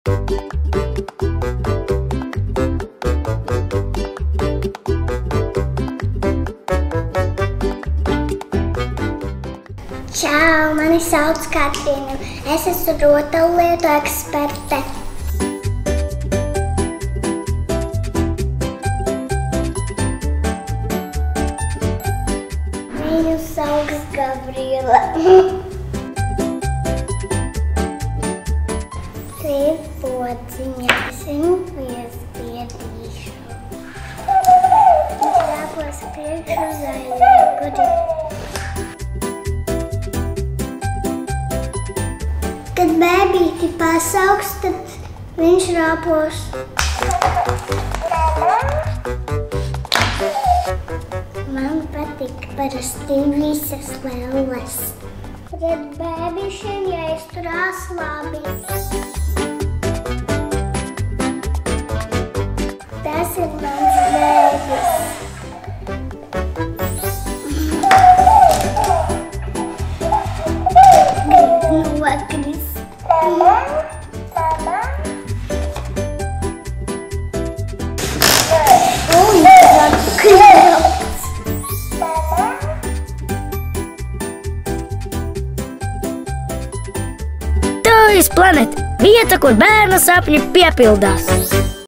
Čau, mani sauc Katrīna. Es esmu rotaļlietu eksperte. Viņu sauc Gabriela. Tev pociņas viņu piespiedīšu. Trāpos priekšu zaļieguri. Kad bēbīti pasauks, tad viņš rāpos. Man patīk parasti visas lelles. Pret bēbīšiem jāizturās labi. Tas ir mans bēbis. Nokris. Toys Planet – vieta, kur bērnu sapņi piepildās.